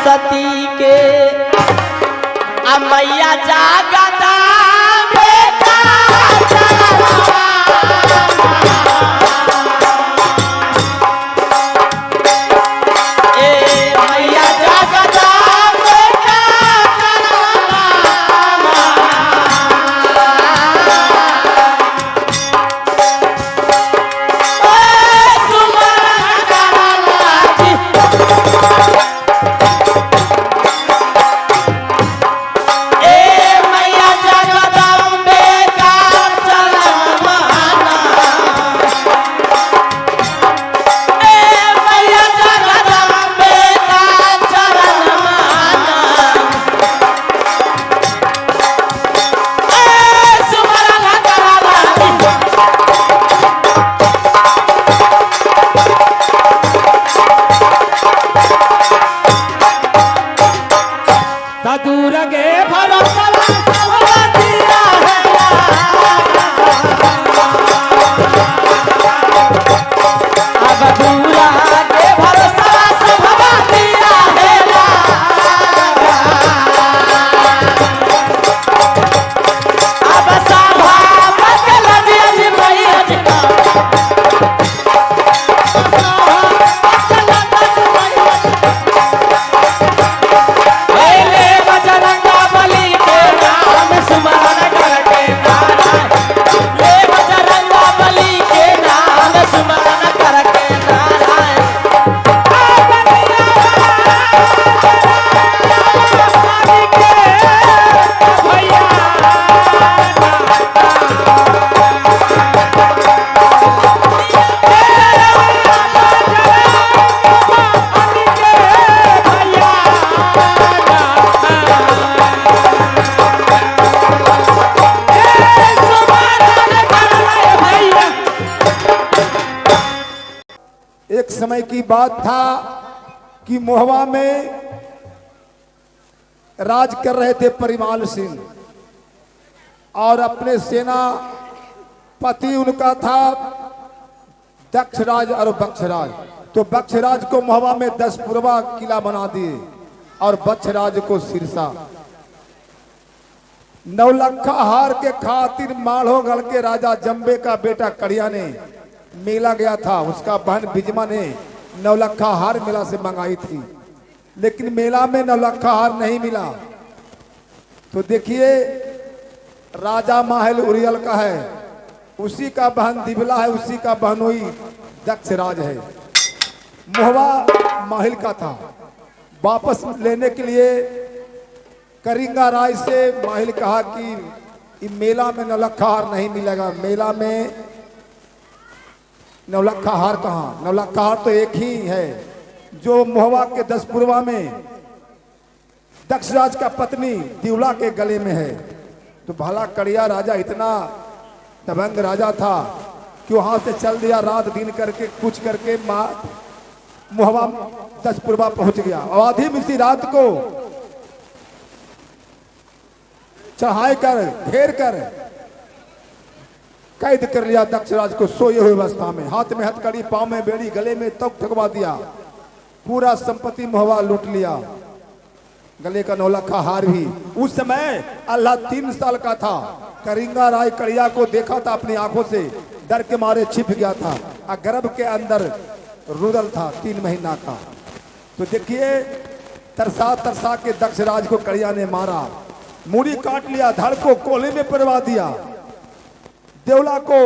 सती के मैया जागदा बेटा मैया जागदा बेटा दूर गे भरोसा दिया है अब दूरा के भरोसा दिया है अब सभा बदल जी मैया एक समय की बात था कि मोहवा में राज कर रहे थे परिमाल सिंह और अपने सेना पति उनका था दक्षराज और बक्षराज। तो बक्षराज को मोहवा में 10 पुरवा किला बना दिए और बक्षराज को सिरसा। नौलखा हार के खातिर माढ़ोगढ़ के राजा जंबे का बेटा कड़िया ने मेला गया था। उसका बहन बिजमा ने नौलखा हार मेला से मंगाई थी, लेकिन मेला में नौलखा हार नहीं मिला। तो देखिए राजा माहल उरियल का है, उसी का बहन दिबला है, उसी का बहनोई दक्षराज है। मोहवा माहिल का था। वापस लेने के लिए करिंगा राय से माहिल कहा कि मेला में नौलखा हार नहीं मिलेगा। मेला में नौलखा हार कहाँ? नौलखा हार तो एक ही है जो मोहवा के 10 पुरवा में दक्षराज का पत्नी दिवला के गले में है। तो भला कड़िया राजा इतना दबंग राजा था कि वहां से चल दिया, रात दिन करके कुछ करके मोहवा 10 पुरवा पहुंच गया। अवधि में इसी रात को चढ़ाई कर घेर कर कैद कर लिया दक्षराज को सोए हुए अवस्था में। हाथ में हथकड़ी, पांव में बेड़ी, गले में तक ठगवा दिया। पूरा संपत्ति मोहवा लूट लिया, गले का नौलखा हार भी। उस समय अल्लाह 3 साल का था। करिंगा राय कड़िया को देखा था अपनी आंखों से, डर के मारे छिप गया था। गर्भ के अंदर रुदल था 3 महीना का। तो देखिए तरसा तरसा के दक्षराज को कड़िया ने मारा, मूड़ी काट लिया, धड़ को कोले में परवा दिया। देवला को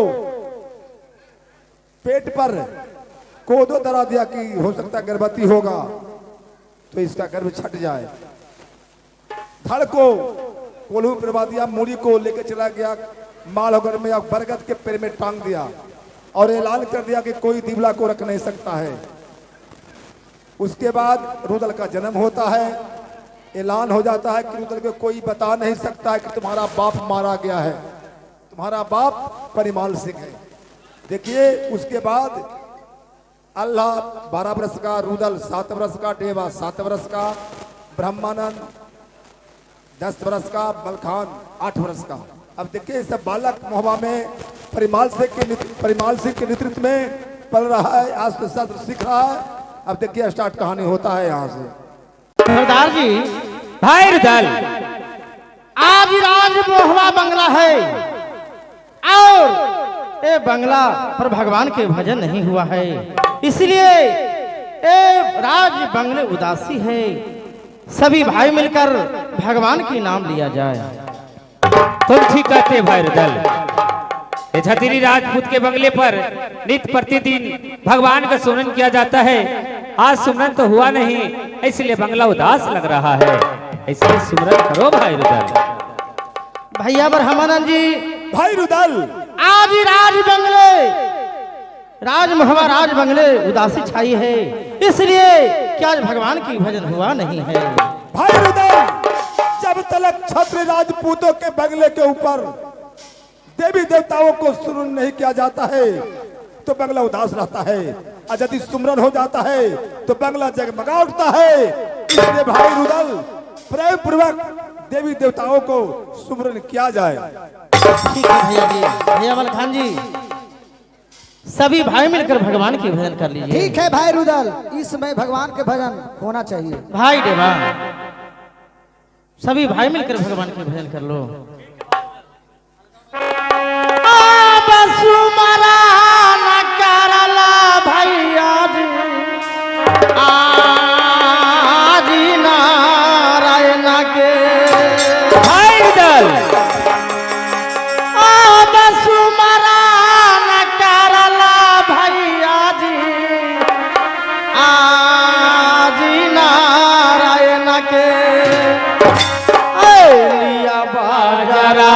पेट पर कोदो दरा दिया कि हो सकता गर्भवती होगा तो इसका गर्भ छट जाए। धड़ को कोल्हू में परवा दिया, मूड़ी को लेकर चला गया मालहोगर में या बरगद के पेड़ में टांग दिया और ऐलान कर दिया कि कोई दिवला को रख नहीं सकता है। उसके बाद रुदल का जन्म होता है। ऐलान हो जाता है कि रुदल को कोई बता नहीं सकता है कि तुम्हारा बाप मारा गया है, तुम्हारा बाप परिमाल सिंह है। देखिए उसके बाद अल्लाह 12 वर्ष का, रुदल 7 वर्ष का, डेवा 7 वर्ष का, ब्रह्मानंद 10 वर्ष का, मलखान 8 वर्ष का। अब देखिए सब बालक मोहबा में परिमाल सिंह के नेतृत्व में पल रहा है, आज तो सत्र सीख रहा है। अब देखिए स्टार्ट कहानी होता है यहाँ से। सरदार जी, भाई रुदल, आज राज मोहवा बंगला है और ये बंगला पर भगवान के भजन नहीं हुआ है, इसलिए ये राज बंगले उदासी है। सभी भाई मिलकर भगवान की नाम लिया जाए। तुम ठीक कहते भाई रुदल। ये छतरी राजपूत के बंगले पर नित्य प्रतिदिन भगवान का सुमरन किया जाता है। आज सुमरन तो हुआ नहीं, इसलिए बंगला उदास लग रहा है। इसलिए सुमरन करो भाई रुदल। भैया ब्रह्मानंद जी, भाई रुदल, आज ही राज महवा राज बंगले उदासी छाई है, इसलिए क्या आज भगवान की भजन हुआ नहीं है। भाई रुदल, जब तक छत्र राजपूतों के बंगले के ऊपर देवी देवताओं को सुमरन नहीं किया जाता है तो बंगला उदास रहता है, और यदि सुमरन हो जाता है तो बंगला जगमगा उठता है। इसलिए भाई रुदल, प्रेम पूर्वक देवी देवताओं को सुमरन किया जाए। ठीक है भैया जी। भैया मलखान जी, सभी भाई मिलकर भगवान की भजन कर लीजिए। ठीक है भाई रुदल, इस समय भगवान के भजन होना चाहिए। भाई देवा, सभी भाई मिलकर भगवान के भजन कर लो। भैया जी, आज नारायण के भाई रुदल, सुमरान करला भैया जी, आज नारायण के लिया बाजरा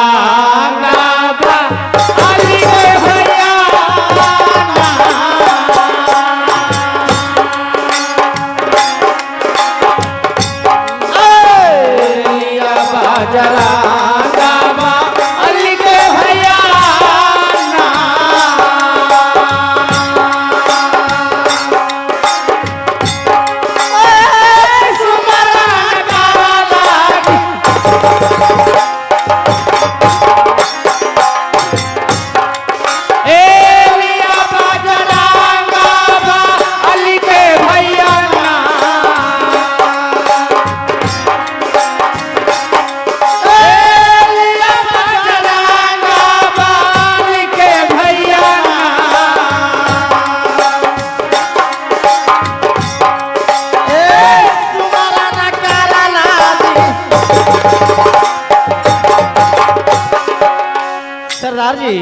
जी,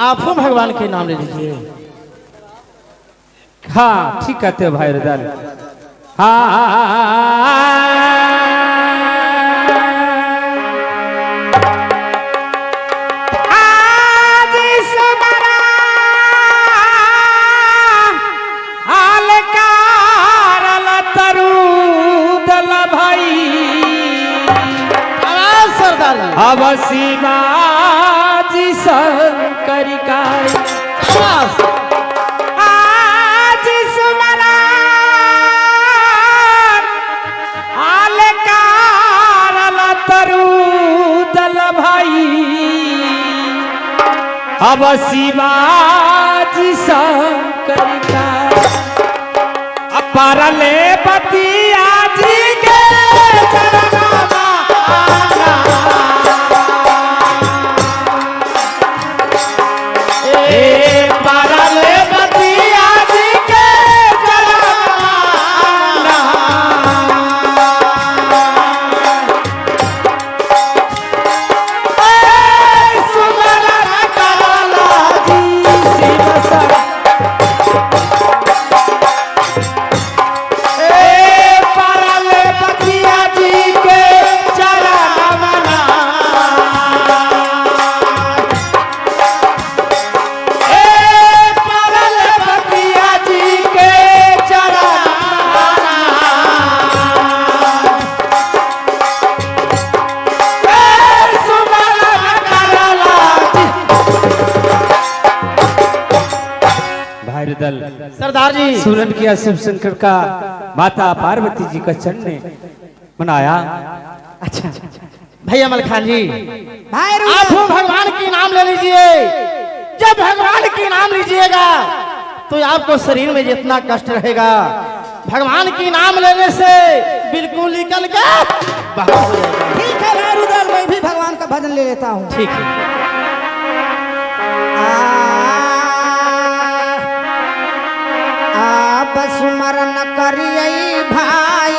आप भगवान के नाम ले लीजिए। हाँ ठीक कहते हो भाई रुदल। हाँ आज तरुदल भाई सरदार अब शिवाजी शंकर का आज सुमरन आलकार तरुदल भाई अब शिवाजी शंकर का अपरले पतिया जी के सरदार जी, सुमरन किया शिव शंकर का माता पार्वती जी का चरण ने मनाया। अच्छा भैया मलखान जी, भाई आप भगवान की नाम ले लीजिए। जब भगवान की नाम लीजिएगा तो आपको शरीर में जितना कष्ट रहेगा भगवान की नाम लेने से बिल्कुल निकल के बाहर हो जाएगा। ठीक है भाई रुदल, मैं भी भगवान का भजन ले लेता हूँ। ठीक है। आप स्मरण करिए भाई,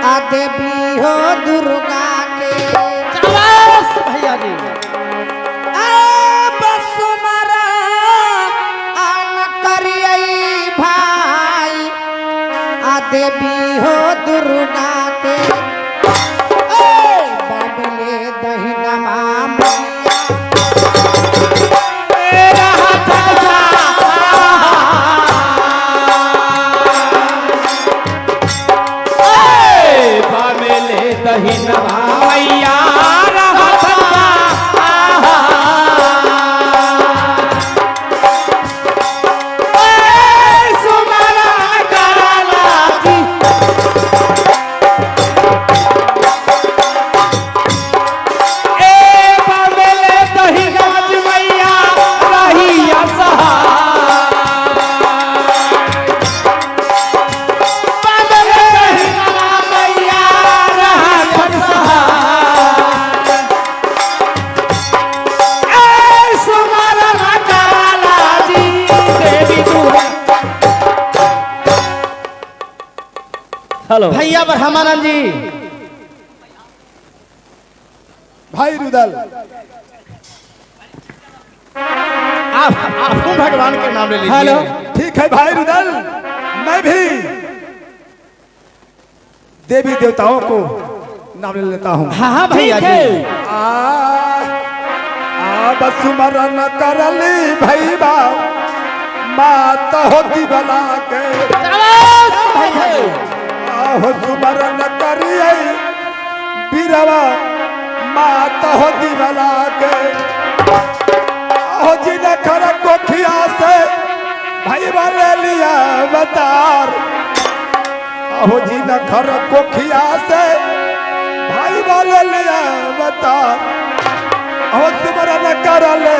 आ देवी हो दुर्गा के। शाबाश भैया जी। आप स्मरण करिए भाई, आ देवी हो दुर्गा के। बाबले दहिनमा हेलो भैया ब्रह्मानंद जी। भाई रुदल, आप भगवान के नाम ले लीजिए। हेलो। ठीक है भाई रुदल, मैं भी देवी देवताओं को नाम ले लेता हूँ। हाँ हाँ भैया जी। बसुमरन करली भैया मात होती बना के। हो सुमरन करिए बीरवा मात होती बना के। हो जी न खर कोठिया से भाई वाले लिया अवतार। हो जी न खर कोठिया से भाई वाले लिया अवतार। हो सुमरन करले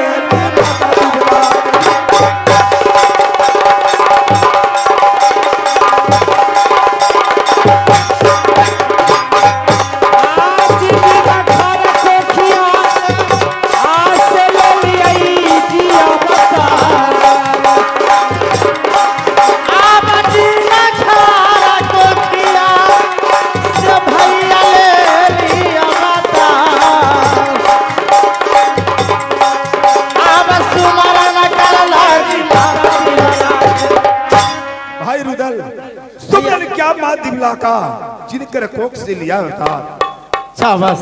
दिवला का जिनकर कोख से लिया अवतार। शाबाश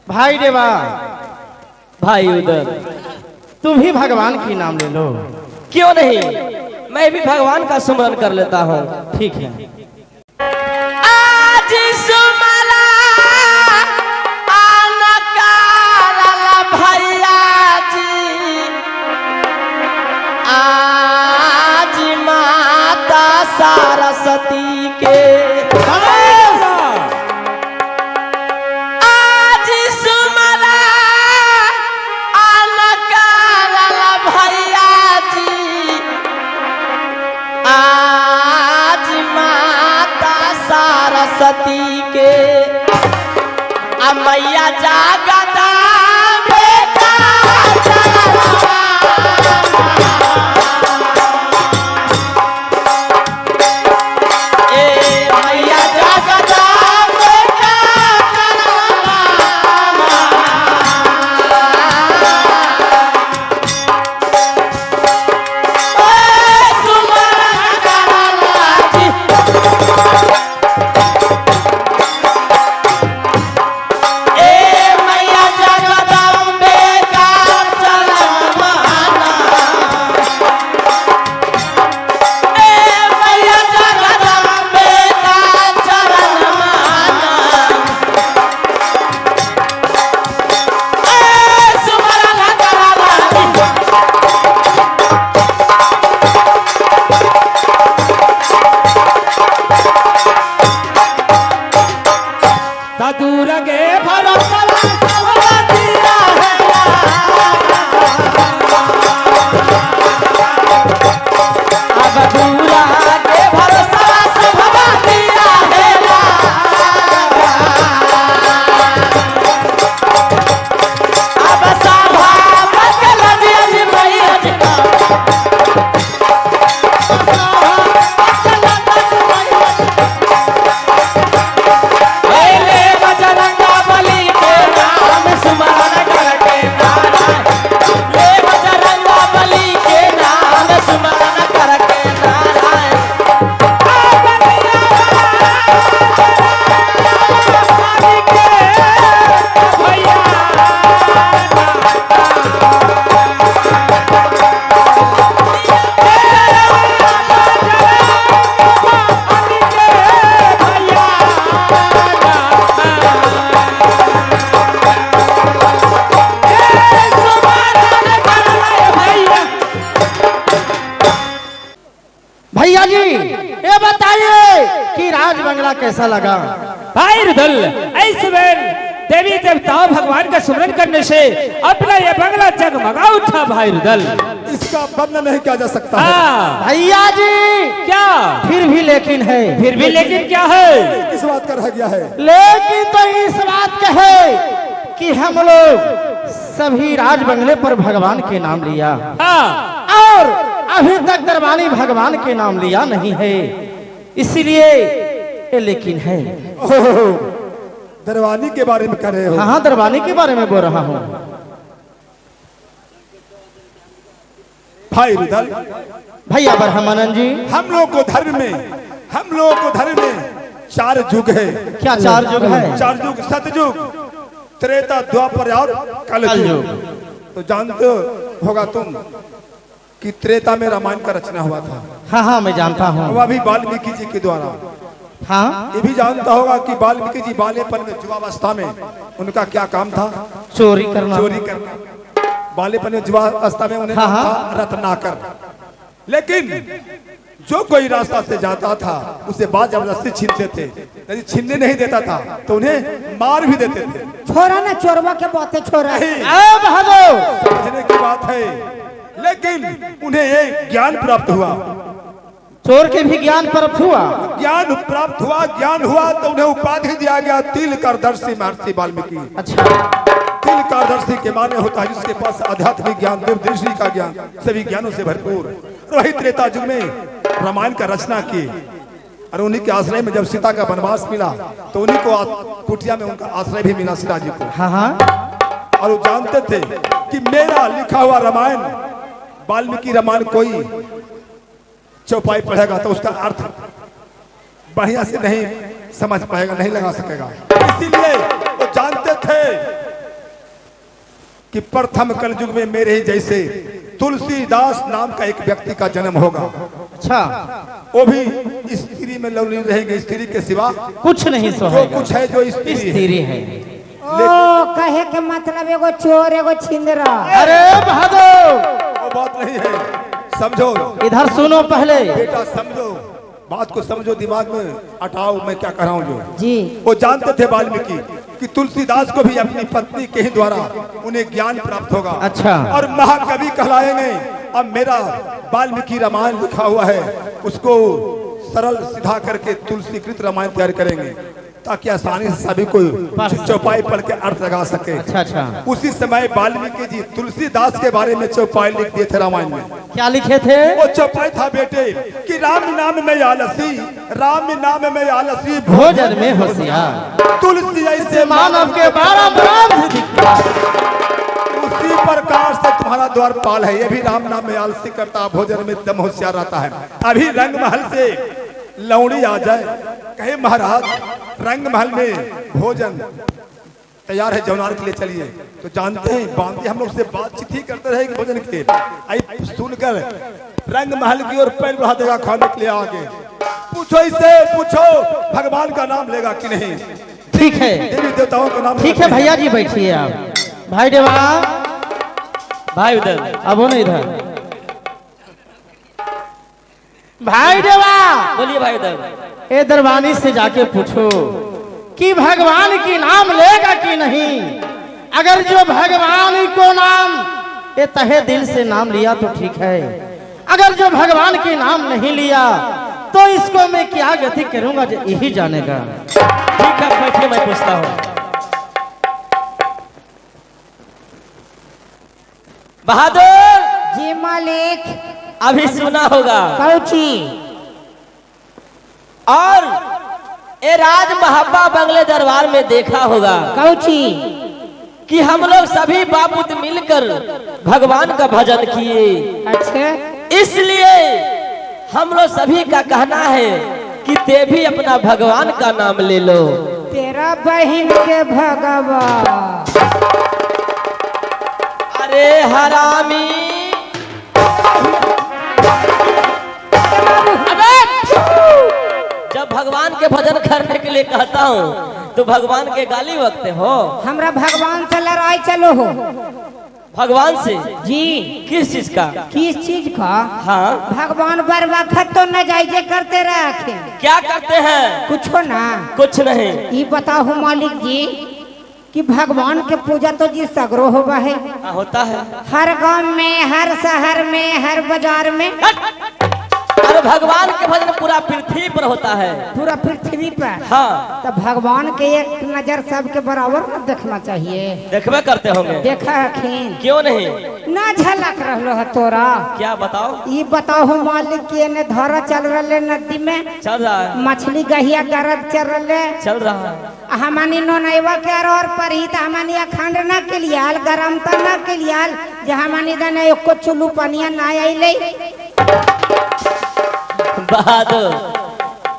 भाई देवा। भाई उदल, तुम भी भगवान की नाम ले लो। क्यों नहीं, मैं भी भगवान का सुमरन कर लेता हूँ। ठीक है। आज सुमला आनकारला भैया जी, आज माता सरस्वती के। आज सुमला आनकारला भैया जी, आज माता सरस्वती के। मैया जागदा बेटा चलवा, ए मैया जागदा बेटा चलवा, ए सुमरन करला जी। ए मैया कि राज बंगला कैसा लगा। भाई रुदल, ऐसे में देवी देवताओं भगवान का सुमरन करने से अपना ये बंगला जगमगा उठा भाई रुदल। इसका वर्णन नहीं किया जा सकता है। हाँ, भैया जी क्या फिर भी लेकिन है, फिर भी लेकिन क्या है? किस बात का रह गया है? लेकिन तो इस बात का है कि हम लोग सभी राज बंगले पर भगवान के नाम लिया हाँ, और अभी तक दरबानी भगवान के नाम लिया नहीं है, इसलिए ये लेकिन है। ओह, दरवानी के बारे में कर रहे हो? हाँ, दरबानी के बारे में बोल रहा हूँ। भाई रुदल, भैया ब्रह्मानंद जी, हम लोग को धर्म में 4 युग है। क्या 4 युग है? 4 युग, सतयुग, त्रेता, द्वापर और कलयुग। तो जानते होगा तुम कि त्रेता में रामायण का रचना हुआ था। हाँ हाँ, मैं जानता हूँ। वह भी वाल्मीकि जी के द्वारा। हाँ, ये भी जानता होगा कि वाल्मीकि जी बालेपन में, युवावस्था में उनका क्या काम था? चोरी करना। चोरी करना। बालेपन में, युवावस्था में उन्हें हाँ, नाम हाँ। था रत्नाकर। लेकिन जो कोई रास्ता से जाता था उसे बात जबरदस्ती छीनते थे। यदि छीनने नहीं देता था तो उन्हें मार भी देते थे। छोरा ना चोरवा के बातें छोरा। अब हदो समझने की बात है। लेकिन उन्हें एक ज्ञान प्राप्त हुआ। चोर के भी ज्ञान प्राप्त हुआ। ज्ञान प्राप्त हुआ, ज्ञान हुआ तो उन्हें उपाधि दिया गया तिलकदर्शी महर्षि वाल्मीकि। अच्छा, तिलकदर्शी के माने होता है जिसके पास आध्यात्मिक ज्ञान, दूरदर्शी का ज्ञान, सभी ज्ञानों से भरपूर। वही त्रेता युग में रामायण का रचना की और उन्हीं के आश्रय में जब सीता का वनवास मिला तो उन्हीं को कुटिया में उनका आश्रय भी मिला सीता जी को। हाँ हाँ, और वो जानते थे कि मेरा लिखा हुआ रामायण, वाल्मीकि रामायण कोई चौपाई पढ़ेगा तो उसका अर्थ बढ़िया से नहीं समझ पाएगा, नहीं लगा सकेगा। इसीलिए वो जानते थे कि प्रथम कलयुग में मेरे ही जैसे तुलसीदास नाम का एक व्यक्ति का जन्म होगा। अच्छा, वो भी स्त्री में लवली रहेंगे, स्त्री के सिवा कुछ नहीं जो सोहेगा। कुछ है जो स्त्री है। स्त्री है। ओ कहे के मतलब एगो चोर एगो छिंदरा। अरे बहादुर, वो बात नहीं है, समझो इधर सुनो पहले। बेटा, समझो बात को, समझो, दिमाग में हटाओ मैं क्या कर रहा हूँ। जो जी, वो जानते थे वाल्मीकि कि तुलसीदास को भी अपनी पत्नी के ही द्वारा उन्हें ज्ञान प्राप्त होगा। अच्छा। और महाकवि कहलाएंगे। अब मेरा वाल्मीकि रामायण लिखा हुआ है, उसको सरल सीधा करके तुलसीकृत रामायण तैयार करेंगे ताकि आसानी से सभी को चौपाई पढ़ के अर्थ लगा सके। अच्छा अच्छा, उसी समय वाल्मीकि जी तुलसीदास के बारे में चौपाई लिख दिए थे रामायण में। क्या लिखे थे? वो चौपाई था बेटे कि राम नाम में आलसी, राम नाम में आलसी, भोजन में होशियार, तुलसी ऐसे मानव के 12 प्राण दिखता। उसी प्रकार से तुम्हारा द्वारपाल है, ये भी राम नाम में आलसी करता, भोजन में दम होशियार रहता है। अभी रंग महल से लौड़ी आ जाए, कहे महाराज रंग महल में भोजन तैयार है, जौनार के लिए चलिए। तो जानते हैं बांधे हम लोग से बातचीत ही करते रहे भोजन के। आई सुनकर रंग महल की ओर पैर बढ़ा देगा खाने के लिए आगे। पूछो इससे, पूछो भगवान का नाम लेगा कि नहीं। ठीक है, देवी देवताओं का नाम ठीक है भैया जी, बैठिए आप। भाई देवा, भाई उधर अब हो ना इधर। भाई देवा, बोलिए भाई उधर। ए दरबानी से जाके पूछो कि भगवान की नाम लेगा कि नहीं। अगर जो भगवान को नाम ये तहे दिल से नाम लिया तो ठीक है, अगर जो भगवान के नाम नहीं लिया तो इसको मैं क्या गति करूंगा यही जानेगा। ठीक है, बैठिए, मैं पूछता हूँ। बहादुर जी मालिक। अभी सुना होगा कौची? और ए राज महाबा बंगले दरबार में देखा होगा कौची? कि हम लोग सभी बापूत मिलकर भगवान का भजन किए। अच्छा, इसलिए हम लोग सभी का कहना है कि ते भी अपना भगवान का नाम ले लो। तेरा बहन के भगवान। अरे हरामी, जब भगवान के भजन करने के लिए कहता हूँ तो भगवान के गाली बकते हो। हमरा भगवान से लड़ाई चलो हो। भगवान से जी। किस चीज का? किस चीज का? हाँ। भगवान बर वक्त तो न जायजे करते रखे। क्या करते हैं? कुछो ना। कुछ नहीं। ये बताओ मालिक जी कि भगवान के पूजा तो जी सगरो होगा है। हाँ, होता है। हर गांव में, हर शहर में, हर बाजार में। अरे भगवान के भजन पूरा पृथ्वी पर होता है। पूरा पृथ्वी पर। हाँ। तो भगवान के एक नजर सबके बराबर न देखना चाहिए। देखबे करते होंगे। देखा हखीन? क्यों नहीं? ना झलक रहलो है तोरा। क्या बताओ? ये बताओ हो मालिक के ने धारा चल रहे नदी में। चल रहा है। मछली गहिया गरज चल रहे। चल रहा है। हमानी नोनैवा के और पर ही तो हमानी अखंड न के लियाल, गरम तो न के लियाल, जहाँ हमानी दने एको चुल्लू पनिया ना आइले। बहादुर,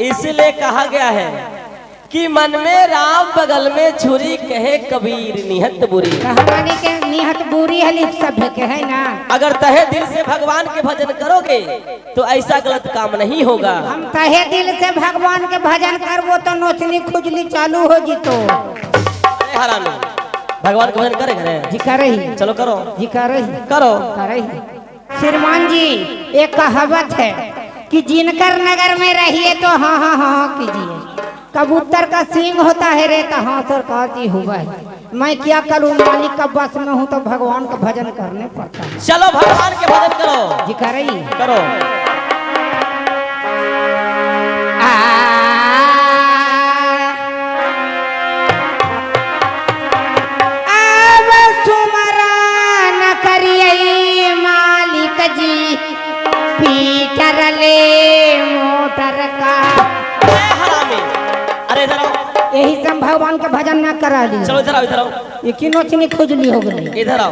इसलिए कहा गया है कि मन में राम बगल में छुरी, कहे कबीर निहत बुरी। हमानी के निहत बुरी है सभ्य के है ना। अगर तहे दिल से भगवान के भजन करोगे तो ऐसा गलत काम नहीं होगा। हम तहे दिल से भगवान के भजन करबो तो नोचनी खुजली चालू हो जी। तो हरामी भगवान के भजन करे जी करही। चलो करो जी करही। करो करही। श्रीमान जी एक कहावत है कि जिनकर नगर में रहिए तो हाँ हाँ हाँ हाँ कीजिए। कबूतर का सींग होता है रे तो हाँ सरकार जी हुआ है। मैं क्या करूँ, मालिक का बस में हूँ तो भगवान का भजन करने पड़ता है। चलो भगवान के भजन करो। जी करही। करो। अब सुमरन करिए मालिक जी, पीटर ले मोटर का। हरामी, अरे इधर आओ। यही सब भगवान के भजन न करा ली। चलो इधर आओ, इधर आओ। ये की नोचनी खुजली हो गई। इधर आओ।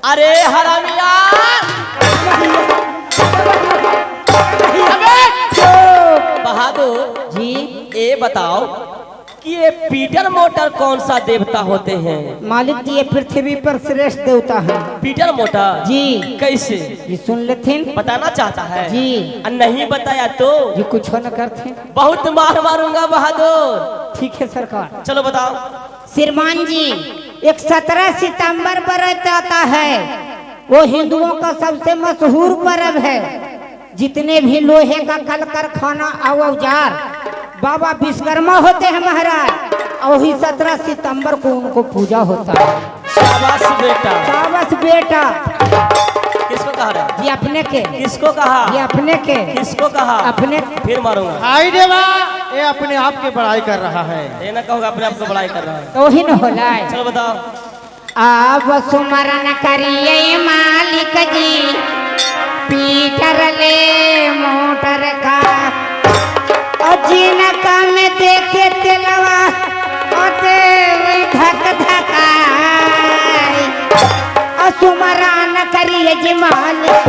अरे हरामिया, बहादुर जी ये बताओ कि ये पीटर मोटर कौन सा देवता होते हैं? मालिक जी ये पृथ्वी पर श्रेष्ठ देवता है। पीटर मोटर जी कैसे? जी सुन लेथिन। बताना चाहता है जी। नहीं बताया तो जी कुछ न करते। बहुत मार मारूंगा बहादुर। ठीक है सरकार। चलो बताओ। श्रीमान जी एक 17 सितंबर बरत आता है। वो हिंदुओं का सबसे मशहूर पर्व है। जितने भी लोहे का कल कारखाना और औजार बाबा विश्वकर्मा होते हैं महाराज, और वही 17 सितंबर को उनको पूजा होता है। शाबाश बेटा। शाबाश बेटा। किसको कहा रहा? ये अपने के। किसको कहा? ये अपने के। किसको कहा? अपने। फिर मारूंगा। आई देवा, ये अपने आप की बड़ाई कर रहा है। ये ना कहोगे अपने आप को बड़ाई कर रहा है। तो ही न होला। चलो बताओ। अब सुमरन करिए मालिक जी, पीटर ले मोटर का। जिनका में देखे तेलवा धक धकाई, सुमरन करिए जी मालिक।